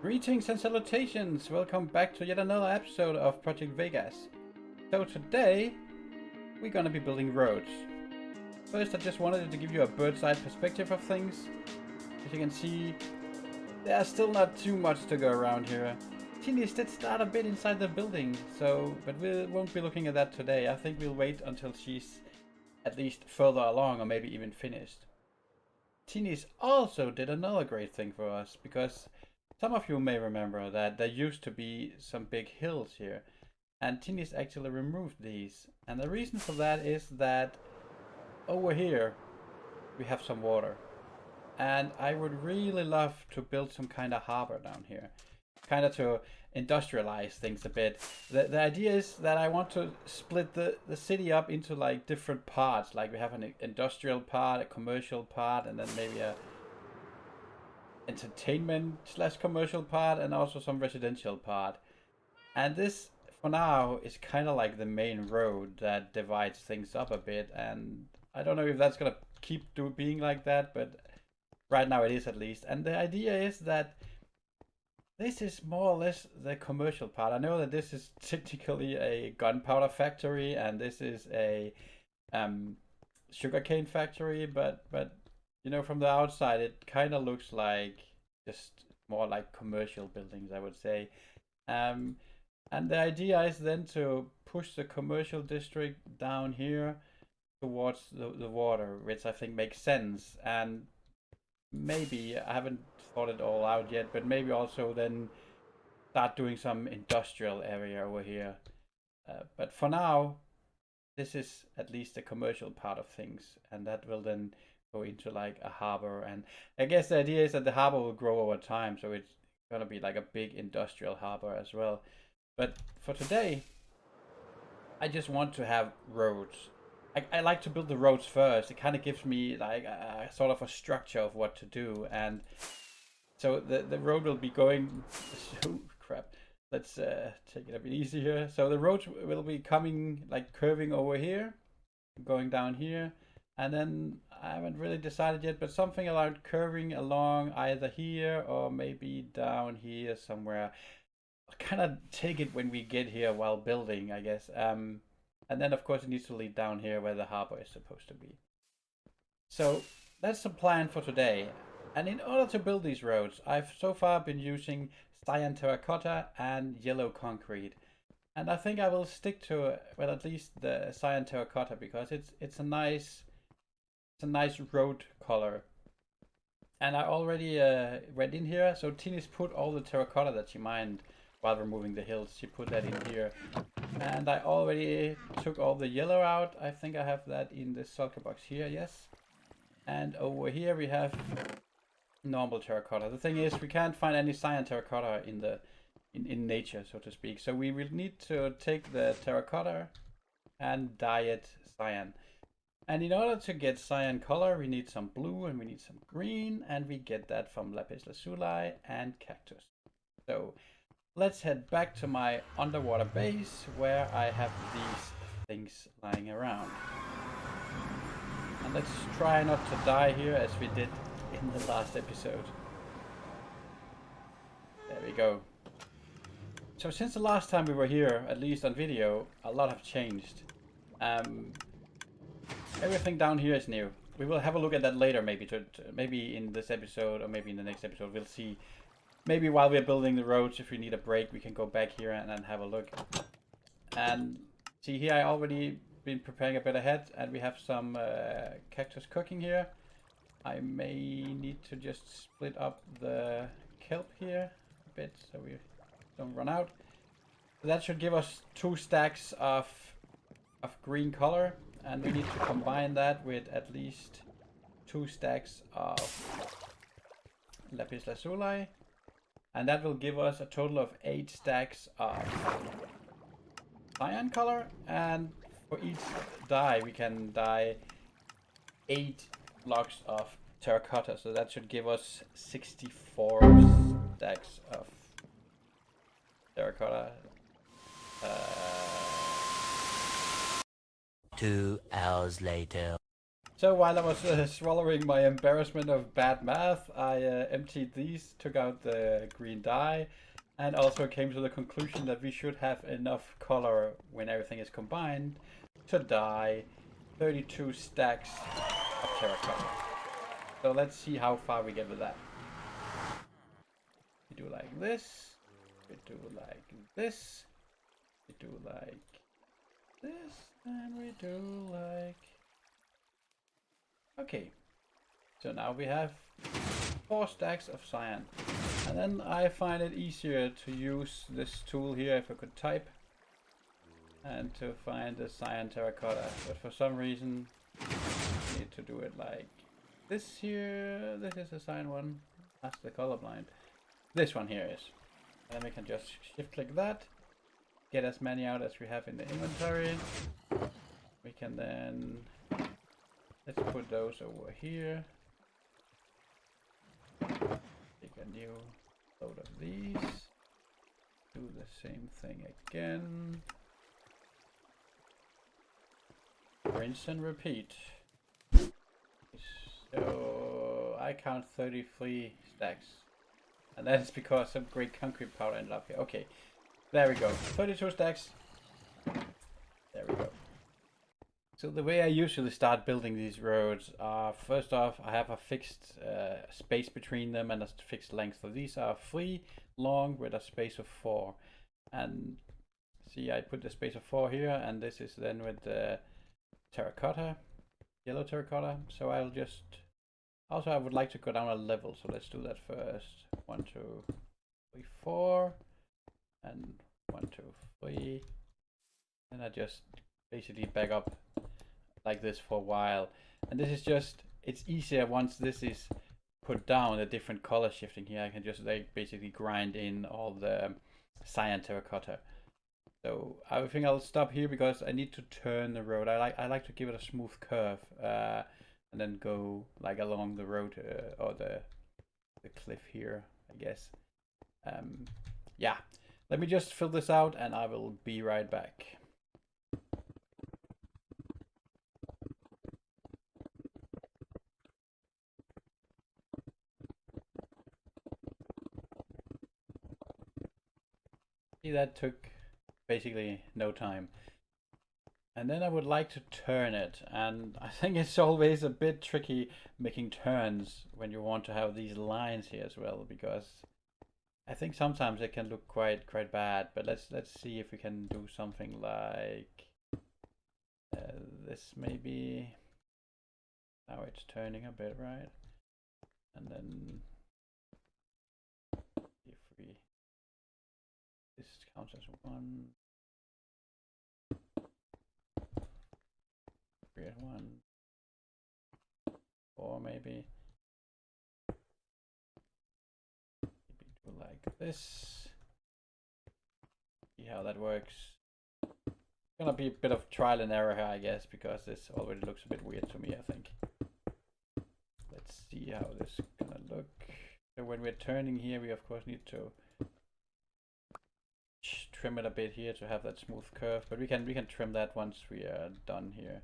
Greetings and salutations! Welcome back to yet another episode of Project Vegas. So today, we're gonna be building roads. First, I just wanted to give you a bird's eye perspective of things. As you can see, there's still not too much to go around here. Tinius did start a bit inside the building, but we won't be looking at that today. I think we'll wait until she's at least further along or maybe even finished. Tinius also did another great thing for us, because some of you may remember that there used to be some big hills here, and Tinius actually removed these. And the reason for that is that over here we have some water. And I would really love to build some kind of harbor down here. Kind of to industrialize things a bit. The idea is that I want to split the city up into like different parts. Like we have an industrial part, a commercial part, and then maybe a entertainment slash commercial part, and also some residential part. And this for now is kind of like the main road that divides things up a bit, and I don't know if that's gonna keep being like that, but right now it is at least. And the idea is that this is more or less the commercial part. I know that this is technically a gunpowder factory and this is a sugarcane factory, but you know, from the outside it kind of looks like just more like commercial buildings, I would say. And the idea is then to push the commercial district down here towards the water, which I think makes sense. And maybe, I haven't thought it all out yet, but maybe also then start doing some industrial area over here. But for now, this is at least the commercial part of things, and that will then go into like a harbor. And I guess the idea is that the harbor will grow over time, so it's gonna be like a big industrial harbor as well. But for today, I just want to have roads. I like to build the roads first. It kind of gives me like a sort of a structure of what to do. And so the road will be going. Oh, crap. Let's take it a bit easy here. So the road will be coming like curving over here, going down here. And then I haven't really decided yet, but something around curving along either here or maybe down here somewhere. I'll kind of take it when we get here while building, I guess. And then of course it needs to lead down here where the harbor is supposed to be. So that's the plan for today. And in order to build these roads, I've so far been using cyan terracotta and yellow concrete. And I think I will stick to, well, at least the cyan terracotta, because it's a nice road color. And I already went in here, so Tina's put all the terracotta that she mined while removing the hills. She put that in here. And I already took all the yellow out. I think I have that in the sulker box here, yes. And over here we have normal terracotta. The thing is, we can't find any cyan terracotta in nature, so to speak. So we will need to take the terracotta and dye it cyan. And in order to get cyan color, we need some blue and we need some green, and we get that from lapis lazuli and cactus. So let's head back to my underwater base where I have these things lying around. And let's try not to die here as we did in the last episode. There we go. So since the last time we were here, at least on video, a lot have changed. Everything down here is new. We will have a look at that later, maybe in this episode or maybe in the next episode. We'll see. Maybe while we're building the roads, if we need a break, we can go back here and have a look. And see here, I already been preparing a bit ahead, and we have some cactus cooking here. I may need to just split up the kelp here a bit so we don't run out. So that should give us 2 stacks of green color, and we need to combine that with at least 2 stacks of lapis lazuli. And that will give us a total of 8 stacks of cyan color. And for each dye, we can dye 8 blocks of terracotta. So that should give us 64 stacks of terracotta. 2 hours later. So while I was swallowing my embarrassment of bad math, I emptied these, took out the green dye, and also came to the conclusion that we should have enough color when everything is combined to dye 32 stacks of terracotta. So let's see how far we get with that. We do like this, we do like this, we do like this, and we do like... Okay, so now we have 4 stacks of cyan. And then I find it easier to use this tool here if I could type and to find the cyan terracotta. But for some reason I need to do it like this here. This is the cyan one. That's the colorblind. This one here is. And then we can just shift click that. Get as many out as we have in the inventory. We can then... Let's put those over here. Take a new load of these. Do the same thing again. Rinse and repeat. So I count 33 stacks. And that's because some great concrete powder ended up here. Okay, there we go. 32 stacks. There we go. So the way I usually start building these roads are, first off, I have a fixed space between them and a fixed length. So these are 3 long with a space of 4. And see, I put the space of 4 here, and this is then with the terracotta, yellow terracotta. So I'll just, also I would like to go down a level. So let's do that first. 1, 2, 3, 4, and 1, 2, 3. And I just basically back up like this for a while, and this is just, it's easier once this is put down, the different color shifting here. I can just like basically grind in all the cyan terracotta. So I think I'll stop here because I need to turn the road. I like to give it a smooth curve and then go like along the road or the cliff here, I guess. Yeah, let me just fill this out and I will be right back. That took basically no time. And then I would like to turn it, and I think it's always a bit tricky making turns when you want to have these lines here as well, because I think sometimes it can look quite bad. But let's see if we can do something like this maybe. Now it's turning a bit, right? And then if we, this counts as 1. Create 1, 4 maybe. Maybe do like this. See how that works. It's gonna be a bit of trial and error here, I guess, because this already looks a bit weird to me, I think. Let's see how this is gonna look. So when we're turning here, we of course need to trim it a bit here to have that smooth curve, but we can trim that once we are done here.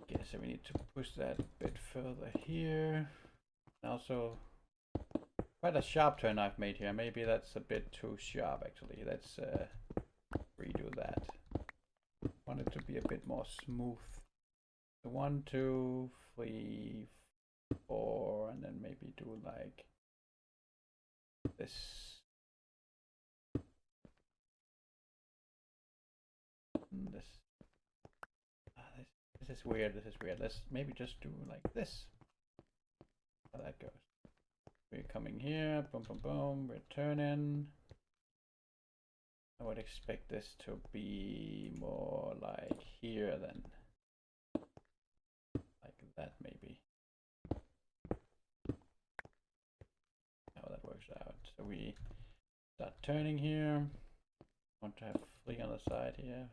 Okay, so we need to push that a bit further here. Also, quite a sharp turn I've made here. Maybe that's a bit too sharp actually. Let's redo that. Want it to be a bit more smooth. So 1, 2, 3, 4, and then maybe do like this. This is weird. This is weird. Let's maybe just do like this. How that goes. We're coming here. Boom, boom, boom. We're turning. I would expect this to be more like here then. Like that maybe. How that works out. So we start turning here. Want to have 3 on the side here.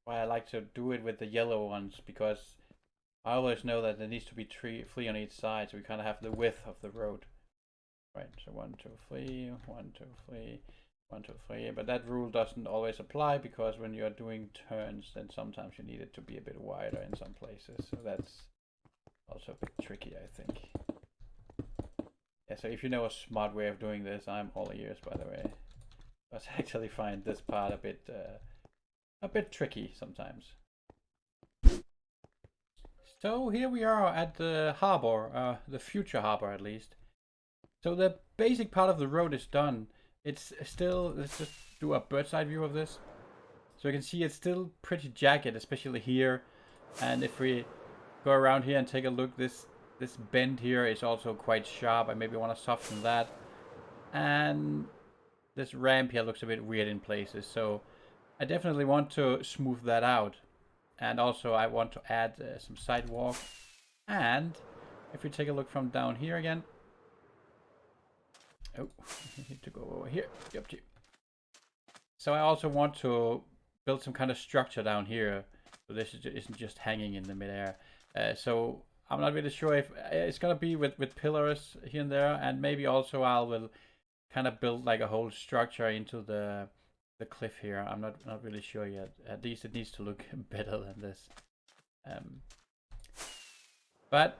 Why I like to do it with the yellow ones, because I always know that there needs to be 3 on each side, so we kind of have the width of the road. Right, so 1, 2, 3, 1, 2, 3, 1, 2, 3. But that rule doesn't always apply, because when you are doing turns, then sometimes you need it to be a bit wider in some places. So that's also a bit tricky, I think. Yeah, so if you know a smart way of doing this, I'm all ears, by the way. But I actually find this part a bit tricky sometimes. So here we are at the harbor, the future harbor at least. So the basic part of the road is done. It's still, let's just do a bird's eye view of this. So you can see it's still pretty jagged, especially here. And if we go around here and take a look, this bend here is also quite sharp. I maybe want to soften that. And this ramp here looks a bit weird in places. So I definitely want to smooth that out. And also I want to add some sidewalk. And if we take a look from down here again. Oh, I need to go over here. Yep. So I also want to build some kind of structure down here. So this isn't just hanging in the midair. So I'm not really sure if it's going to be with pillars here and there. And maybe also I will kind of build like a whole structure into the cliff here. I'm not really sure yet. At least it needs to look better than this. But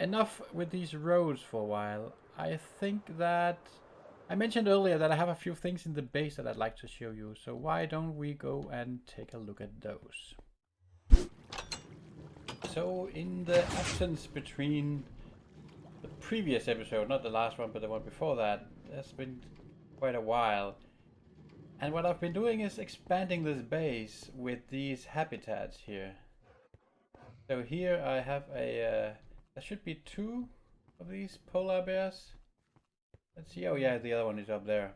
enough with these roads for a while. I think that I mentioned earlier that I have a few things in the base that I'd like to show you. So why don't we go and take a look at those? So in the absence between the previous episode, not the last one, but the one before that, there's been quite a while. And what I've been doing is expanding this base with these habitats here. So here I have a, there should be 2 of these polar bears. Let's see, oh yeah, the other one is up there.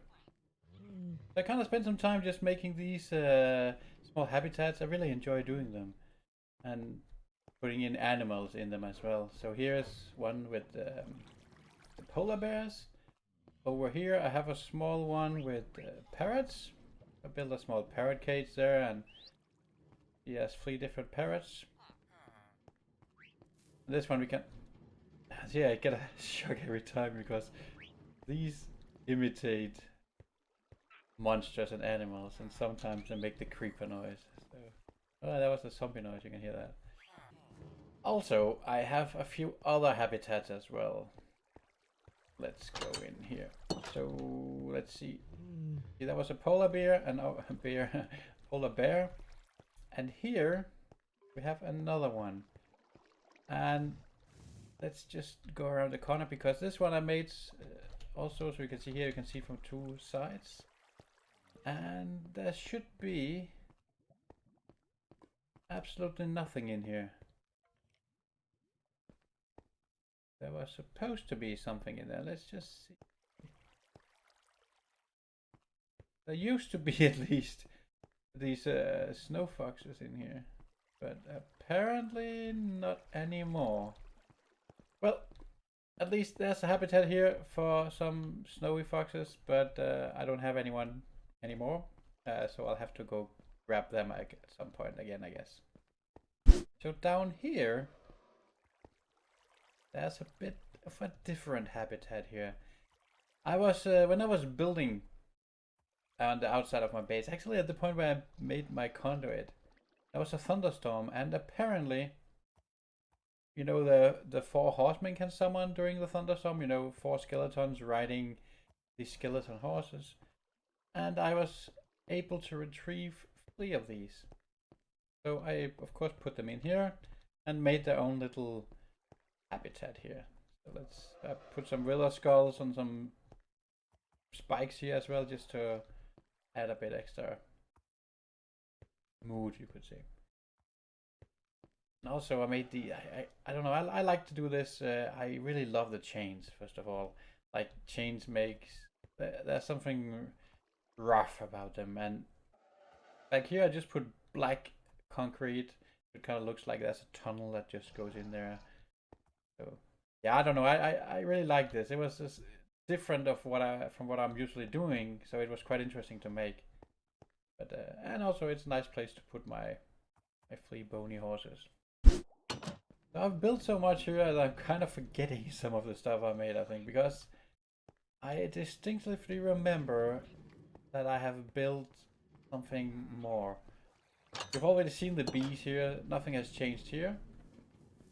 So I kind of spent some time just making these small habitats. I really enjoy doing them. And putting in animals in them as well. So here's one with the polar bears. Over here I have a small one with parrots. I built a small parrot cage there, and he has 3 different parrots. And this one we can... Yeah, I get a shock every time because these imitate monsters and animals, and sometimes they make the creeper noise. So, oh, that was a zombie noise, you can hear that. Also, I have a few other habitats as well. Let's go in here. So let's see. See, that was a polar bear and polar bear. And here we have another one. And let's just go around the corner, because this one I made also, so you can see here, you can see from 2 sides. And there should be absolutely nothing in here. There was supposed to be something in there. Let's just see. There used to be at least these snow foxes in here, but apparently not anymore. Well, at least there's a habitat here for some snowy foxes, but I don't have anyone anymore, so I'll have to go grab them at some point again, I guess. So down here, there's a bit of a different habitat here. I was when I was building on the outside of my base, actually at the point where I made my conduit, there was a thunderstorm, and apparently, you know, the 4 horsemen can summon during the thunderstorm. You know, 4 skeletons riding these skeleton horses, and I was able to retrieve 3 of these. So I of course put them in here and made their own little habitat here. So let's put some wither skulls and some spikes here as well, just to add a bit extra mood, you could say. And also I made the, I don't know, I like to do this. I really love the chains, first of all. Like, chains makes, there's something rough about them. And like here I just put black concrete. It kind of looks like there's a tunnel that just goes in there. So yeah, I don't know. I really like this. It was just different of from what I'm usually doing, so it was quite interesting to make. But and also it's a nice place to put my 3 bony horses. So I've built so much here that I'm kind of forgetting some of the stuff I made, I think, because I distinctly remember that I have built something more. You've already seen the bees here. Nothing has changed here.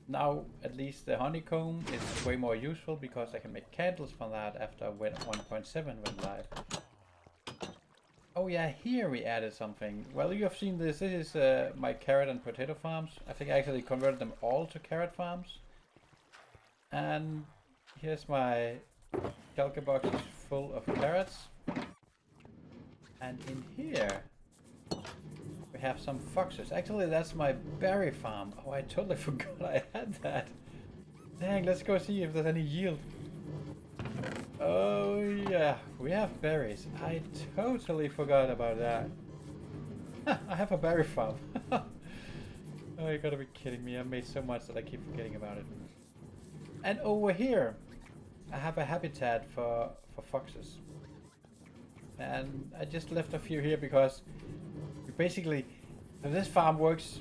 Now, at least the honeycomb is way more useful because I can make candles from that after 1.7 went live. Oh yeah, here we added something. Well, you have seen this. This is my carrot and potato farms. I think I actually converted them all to carrot farms. And here's my shulker boxes full of carrots. And in here, we have some foxes. Actually, that's my berry farm. Oh, I totally forgot I had that. Dang, let's go see if there's any yield. Oh yeah, we have berries. I totally forgot about that. I have a berry farm. Oh, you gotta be kidding me. I made so much that I keep forgetting about it. And over here, I have a habitat for foxes. And I just left a few here because you basically, this farm works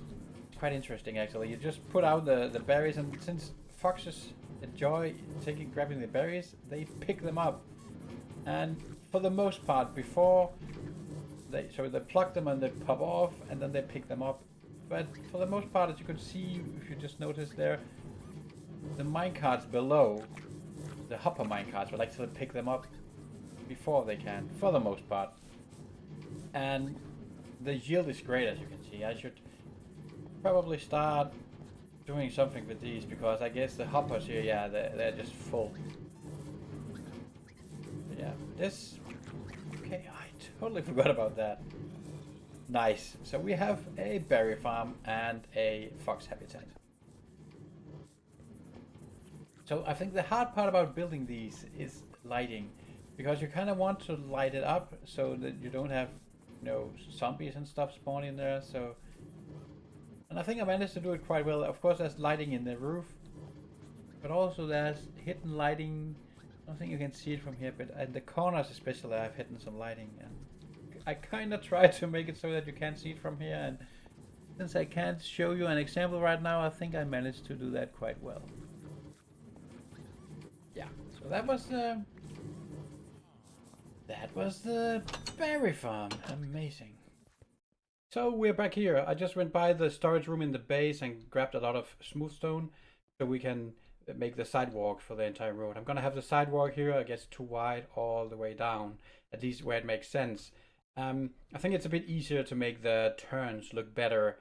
quite interesting actually. You just put out the berries, and since foxes enjoy grabbing the berries, they pick them up. And for the most part, before they pluck them and they pop off, and then they pick them up. But for the most part, as you can see, if you just notice there, the minecarts below, the hopper minecarts will actually pick them up before they can, for the most part. And the yield is great, as you can see. I should probably start doing something with these, because I guess the hoppers here, yeah, they're just full. But yeah, this... Okay, I totally forgot about that. Nice. So we have a berry farm and a fox habitat. So I think the hard part about building these is lighting, because you kind of want to light it up so that you don't have, you know, zombies and stuff spawning in there. So, and I think I managed to do it quite well. Of course, there's lighting in the roof, but also there's hidden lighting. I don't think you can see it from here, but in the corners especially, I've hidden some lighting, and I kind of tried to make it so that you can't see it from here. And since I can't show you an example right now, I think I managed to do that quite well. Yeah, so that was the berry farm. Amazing. So we're back here. I just went by the storage room in the base and grabbed a lot of smooth stone so we can make the sidewalk for the entire road. I'm gonna have the sidewalk here, I guess, too wide all the way down, at least where it makes sense. I think it's a bit easier to make the turns look better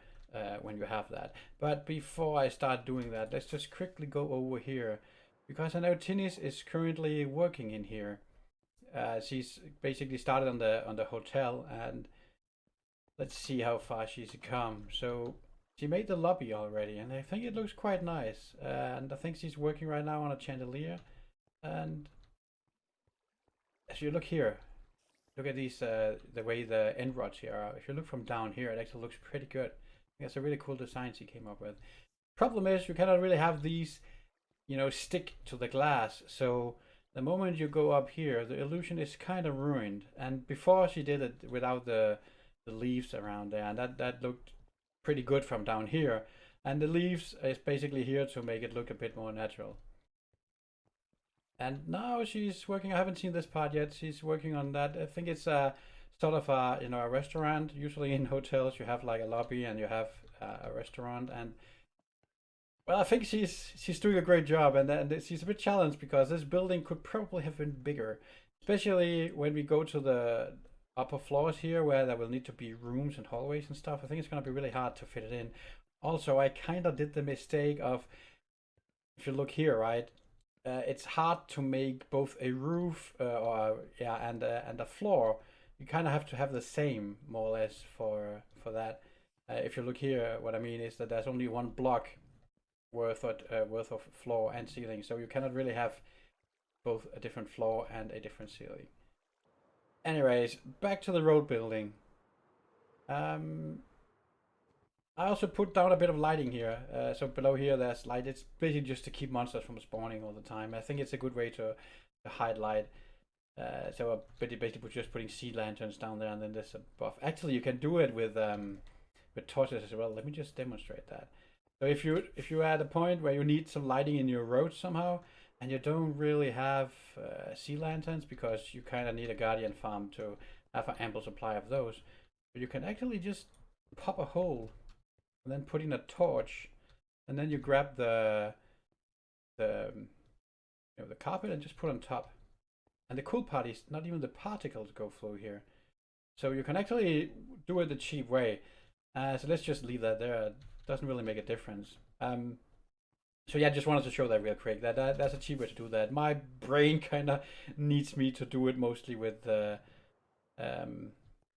when you have that. But before I start doing that, let's just quickly go over here, because I know Tinnis is currently working in here. She's basically started on the hotel, and let's see how far she's come. So she made the lobby already, and I think it looks quite nice. And I think she's working right now on a chandelier. And as you look here, look at these, the way the end rods here are. If you look from down here, it actually looks pretty good. That's a really cool design she came up with. Problem is, you cannot really have these, you know, stick to the glass. So the moment you go up here, the illusion is kind of ruined. And before she did it without the leaves around there, and that looked pretty good from down here. And the leaves is basically here to make it look a bit more natural. And now she's working, I haven't seen this part yet, she's working on that. I think it's a sort of a, you know, a restaurant. Usually in hotels you have like a lobby and you have a restaurant, and well, I think she's doing a great job, and she's a bit challenged because this building could probably have been bigger, especially when we go to the upper floors here where there will need to be rooms and hallways and stuff. I think it's going to be really hard to fit it in. Also, I kind of did the mistake of, if you look here, right, it's hard to make both a roof and a floor. You kind of have to have the same, more or less, for that. If you look here, what I mean is that there's only one block worth of floor and ceiling, so you cannot really have both a different floor and a different ceiling. Anyways, back to the road building. I also put down a bit of lighting here. So below here there's light. It's basically just to keep monsters from spawning all the time. I think it's a good way to hide light. So basically just putting sea lanterns down there, and then this above. Actually, you can do it with torches as well. Let me just demonstrate that. So if you're at a point where you need some lighting in your road somehow, and you don't really have sea lanterns because you kind of need a guardian farm to have an ample supply of those. But you can actually just pop a hole and then put in a torch, and then you grab the the carpet and just put on top. And the cool part is not even the particles go through here. So you can actually do it the cheap way. So let's just leave that there. It doesn't really make a difference. So yeah, just wanted to show that real quick. That's a cheap way to do that. My brain kind of needs me to do it mostly with the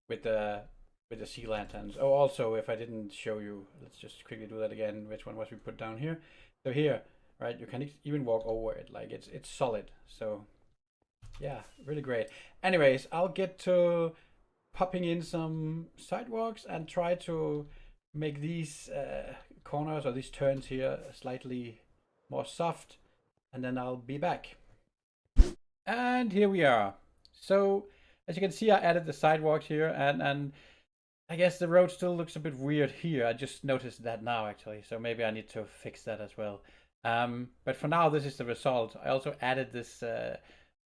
with the sea lanterns. Oh, also, if I didn't show you, let's just quickly do that again. Which one was we put down here? So here, right? You can even walk over it. Like it's solid. So yeah, really great. Anyways, I'll get to popping in some sidewalks and try to make these corners or these turns here slightly more soft, and then I'll be back. And here we are. So as you can see, I added the sidewalks here, and I guess the road still looks a bit weird here. I just noticed that now actually, so maybe I need to fix that as well. But for now, this is the result. I also added this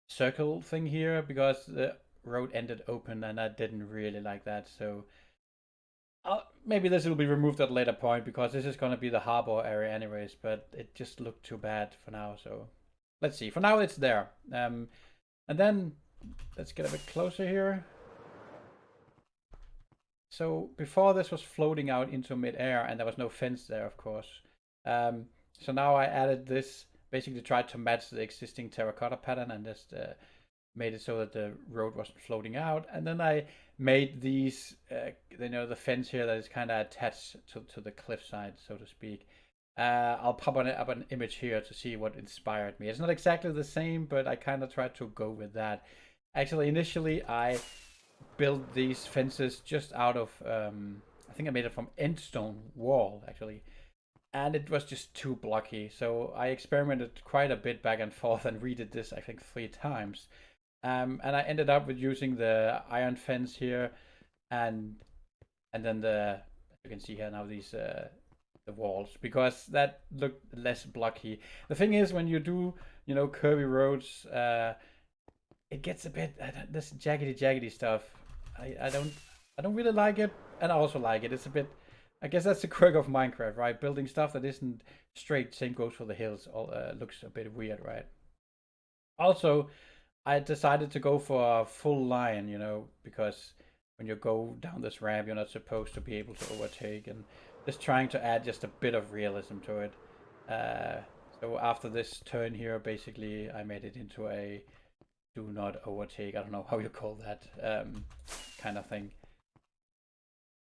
circle thing here because the road ended open and I didn't really like that. So maybe this will be removed at a later point because this is going to be the harbor area anyways, but it just looked too bad for now. So let's see. For now, it's there. And then let's get a bit closer here. So before this was floating out into midair and there was no fence there, of course. So now I added this, basically tried to match the existing terracotta pattern and just made it so that the road wasn't floating out. And then I made these, the fence here that is kind of attached to the cliffside, so to speak. I'll pop up an image here to see what inspired me. It's not exactly the same, but I kind of tried to go with that. Actually, initially I built these fences just out of, I think I made it from endstone wall, actually. And it was just too blocky. So I experimented quite a bit back and forth and redid this, I think, 3 times. And I ended up with using the iron fence here, and then you can see here now these the walls, because that looked less blocky. The thing is, when you do curvy roads, it gets a bit this jaggedy stuff. I don't really like it, and I also like it. It's a bit. I guess that's the quirk of Minecraft, right? Building stuff that isn't straight. Same goes for the hills. All looks a bit weird, right? Also, I decided to go for a full line, because when you go down this ramp, you're not supposed to be able to overtake, and just trying to add just a bit of realism to it. So after this turn here, basically, I made it into a do not overtake. I don't know how you call that kind of thing.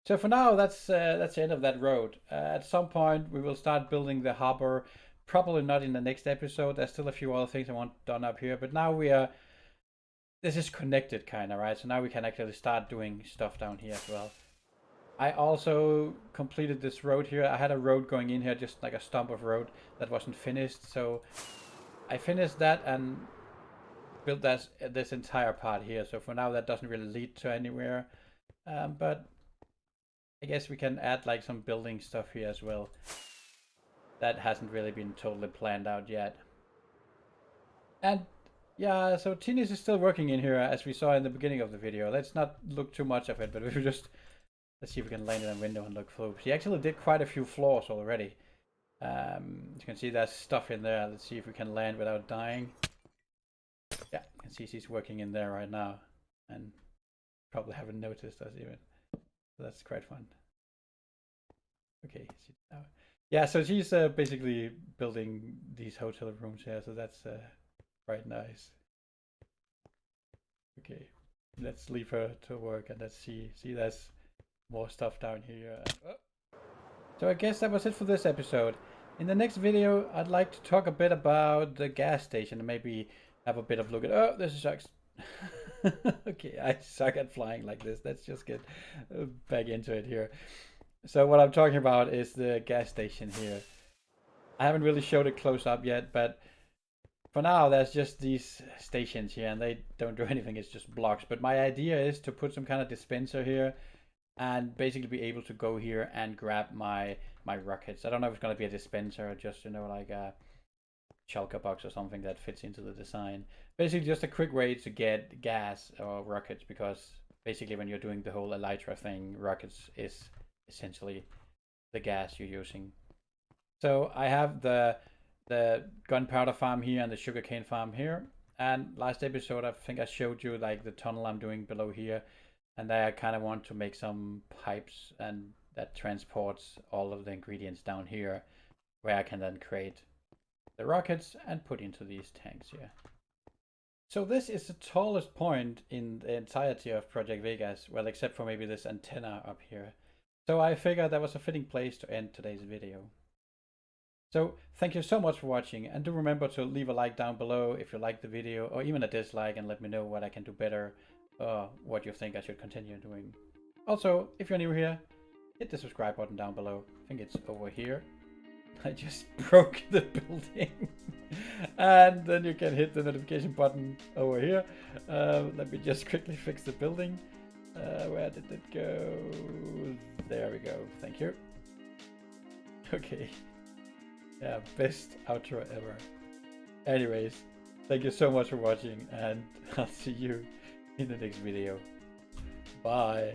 So for now, that's the end of that road. At some point, we will start building the harbor. Probably not in the next episode. There's still a few other things I want done up here, but now we are. This is connected, kind of, right? So now we can actually start doing stuff down here as well. I also completed this road here. I had a road going in here, just like a stump of road that wasn't finished. So I finished that and built this entire part here. So for now, that doesn't really lead to anywhere. But I guess we can add like some building stuff here as well. That hasn't really been totally planned out yet. And yeah, so Tinis is still working in here, as we saw in the beginning of the video. Let's not look too much of it, but we just let's see if we can land in a window and look through. She actually did quite a few floors already. You can see there's stuff in there. Let's see if we can land without dying. Yeah, you can see she's working in there right now, and probably haven't noticed us even. So that's quite fun. Okay, yeah, so she's basically building these hotel rooms here, so that's quite nice. Okay, let's leave her to work and let's see there's more stuff down here. So I guess that was it for this episode. In the next video, I'd like to talk a bit about the gas station and maybe have a bit of look at. Oh, this sucks. Okay, I suck at flying like this. Let's just get back into it here. So what I'm talking about is the gas station here. I haven't really showed it close up yet, but for now there's just these stations here and they don't do anything. It's just blocks. But my idea is to put some kind of dispenser here and basically be able to go here and grab my rockets. I don't know if it's going to be a dispenser or just, like a shulker box or something that fits into the design. Basically just a quick way to get gas or rockets, because basically when you're doing the whole elytra thing, rockets is essentially the gas you're using. So I have the gunpowder farm here and the sugarcane farm here. And last episode, I think I showed you like the tunnel I'm doing below here, and I kind of want to make some pipes and that transports all of the ingredients down here, where I can then create the rockets and put into these tanks here. So this is the tallest point in the entirety of Project Vegas, well, except for maybe this antenna up here. So I figured that was a fitting place to end today's video. So thank you so much for watching, and do remember to leave a like down below if you liked the video, or even a dislike, and let me know what I can do better, or what you think I should continue doing. Also, if you're new here, hit the subscribe button down below. I think it's over here. I just broke the building. And then you can hit the notification button over here. Let me just quickly fix the building. Where did it go? There we go. Thank you. Okay. Yeah, best outro ever. Anyways, thank you so much for watching, and I'll see you in the next video. Bye.